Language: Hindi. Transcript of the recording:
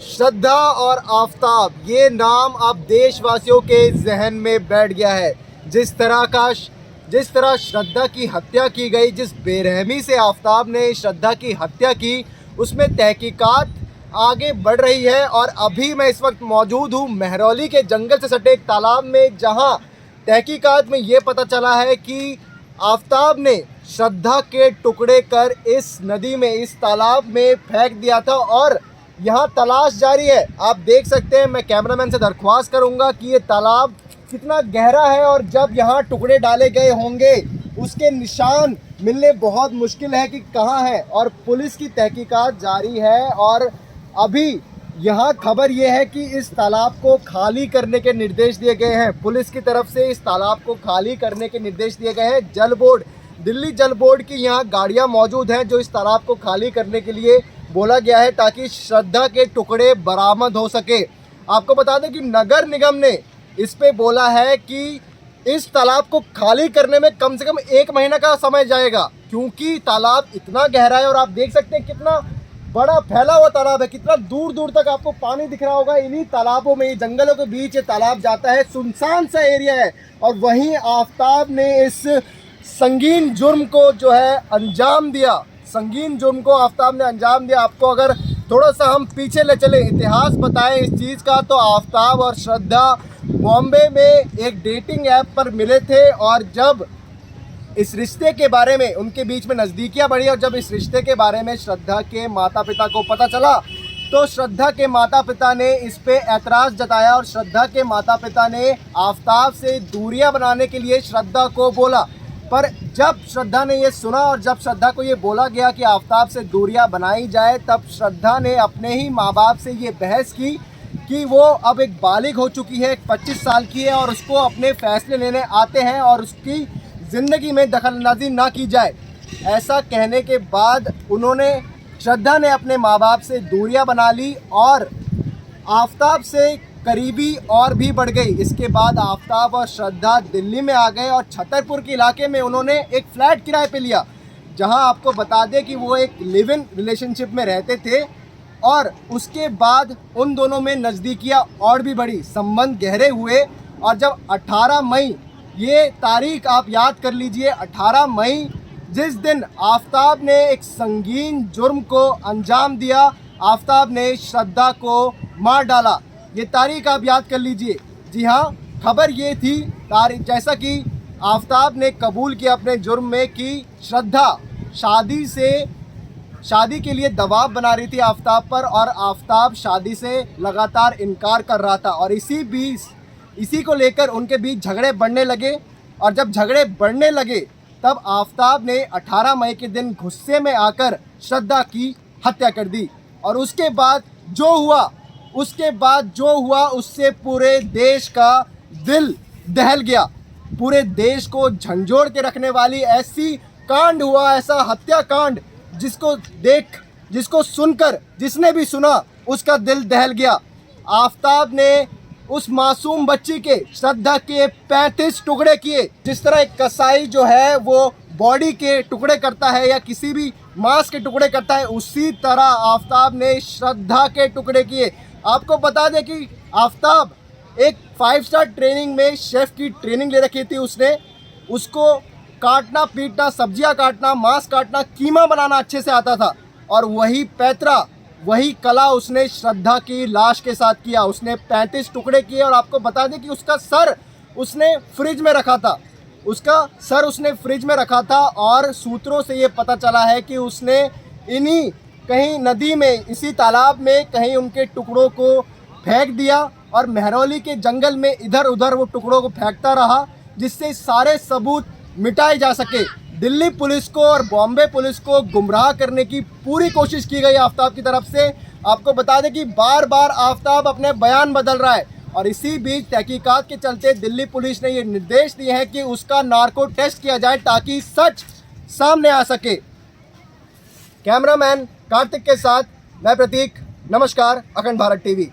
श्रद्धा और आफताब, ये नाम अब देशवासियों के जहन में बैठ गया है। जिस तरह श्रद्धा की हत्या की गई, जिस बेरहमी से आफताब ने श्रद्धा की हत्या की, उसमें तहकीकात आगे बढ़ रही है। और अभी मैं इस वक्त मौजूद हूँ महरौली के जंगल से सटे एक तालाब में, जहाँ तहकीकात में ये पता चला है कि आफताब ने श्रद्धा के टुकड़े कर इस नदी में, इस तालाब में फेंक दिया था और यहाँ तलाश जारी है। आप देख सकते हैं, मैं कैमरामैन से दरख्वास्त करूँगा कि ये तालाब कितना गहरा है और जब यहाँ टुकड़े डाले गए होंगे उसके निशान मिलने बहुत मुश्किल है कि कहाँ है। और पुलिस की तहकीकात जारी है और अभी यहाँ खबर ये है कि इस तालाब को खाली करने के निर्देश दिए गए हैं। पुलिस की तरफ से इस तालाब को खाली करने के निर्देश दिए गए हैं। जल बोर्ड, दिल्ली जल बोर्ड की यहाँ गाड़ियाँ मौजूद हैं जो इस तालाब को खाली करने के लिए बोला गया है ताकि श्रद्धा के टुकड़े बरामद हो सके। आपको बता दें कि नगर निगम ने इस पे बोला है कि इस तालाब को खाली करने में कम से कम 1 महीना का समय जाएगा, क्योंकि तालाब इतना गहरा है और आप देख सकते हैं कितना बड़ा फैला हुआ तालाब है, कितना दूर दूर तक आपको पानी दिख रहा होगा। इन्हीं तालाबों में, जंगलों के बीच ये तालाब जाता है, सुनसान सा एरिया है। और वहीं आफताब ने इस संगीन जुर्म को जो है अंजाम दिया, संगीन जुर्म को आफताब ने अंजाम दिया। आपको अगर थोड़ा सा हम पीछे ले चले, इतिहास बताएं इस चीज़ का, तो आफताब और श्रद्धा बॉम्बे में एक डेटिंग ऐप पर मिले थे और जब इस रिश्ते के बारे में उनके बीच में नज़दीकियाँ बढ़ी और जब इस रिश्ते के बारे में श्रद्धा के माता पिता को पता चला तो श्रद्धा के माता पिता ने इस पे ऐतराज़ जताया और श्रद्धा के माता पिता ने आफताब से दूरियां बनाने के लिए श्रद्धा को बोला। पर जब श्रद्धा ने ये सुना और जब श्रद्धा को ये बोला गया कि आफताब से दूरियां बनाई जाए, तब श्रद्धा ने अपने ही माँ बाप से ये बहस की कि वो अब एक बालिग हो चुकी है, 25 साल की है और उसको अपने फैसले लेने आते हैं और उसकी ज़िंदगी में दखलंदाजी ना की जाए। ऐसा कहने के बाद श्रद्धा ने अपने माँ बाप से दूरियां बना ली और आफताब से करीबी और भी बढ़ गई। इसके बाद आफताब और श्रद्धा दिल्ली में आ गए और छतरपुर के इलाके में उन्होंने एक फ्लैट किराए पे लिया, जहां आपको बता दें कि वो एक लिव इन रिलेशनशिप में रहते थे। और उसके बाद उन दोनों में नज़दीकियाँ और भी बढ़ी, संबंध गहरे हुए। और जब 18 मई, ये तारीख आप याद कर लीजिए, 18 मई जिस दिन आफताब ने एक संगीन जुर्म को अंजाम दिया, आफताब ने श्रद्धा को मार डाला। ये तारीख आप याद कर लीजिए। जी हाँ, खबर ये थी जैसा कि आफताब ने कबूल किया अपने जुर्म में कि श्रद्धा शादी के लिए दबाव बना रही थी आफताब पर और आफताब शादी से लगातार इनकार कर रहा था। और इसी को लेकर उनके बीच झगड़े बढ़ने लगे और जब झगड़े बढ़ने लगे तब आफताब ने 18 मई के दिन गुस्से में आकर श्रद्धा की हत्या कर दी। और उसके बाद जो हुआ उससे पूरे देश का दिल दहल गया। पूरे देश को झंझोड़ के रखने वाली ऐसी कांड हुआ, ऐसा हत्याकांड जिसको सुनकर जिसने भी सुना उसका दिल दहल गया। आफताब ने उस मासूम बच्ची के, श्रद्धा के 35 टुकड़े किए। जिस तरह एक कसाई जो है वो बॉडी के टुकड़े करता है या किसी भी मांस के टुकड़े करता है, उसी तरह आफताब ने श्रद्धा के टुकड़े किए। आपको बता दें कि आफताब एक 5 स्टार ट्रेनिंग में शेफ़ की ट्रेनिंग ले रखी थी। उसको काटना पीटना, सब्जियां काटना, मांस काटना, कीमा बनाना अच्छे से आता था। और वही कला उसने श्रद्धा की लाश के साथ किया। उसने 35 टुकड़े किए और आपको बता दें कि उसका सर उसने फ्रिज में रखा था। और सूत्रों से ये पता चला है कि उसने कहीं नदी में, इसी तालाब में कहीं उनके टुकड़ों को फेंक दिया और महरौली के जंगल में इधर उधर वो टुकड़ों को फेंकता रहा, जिससे सारे सबूत मिटाए जा सके। दिल्ली पुलिस को और बॉम्बे पुलिस को गुमराह करने की पूरी कोशिश की गई आफताब की तरफ से। आपको बता दें कि बार बार आफताब अपने बयान बदल रहा है और इसी बीच तहकीकात के चलते दिल्ली पुलिस ने ये निर्देश दिए हैं कि उसका नार्को टेस्ट किया जाए ताकि सच सामने आ सके। कैमरामैन कार्तिक के साथ मैं प्रतीक, नमस्कार। अखंड भारत टीवी।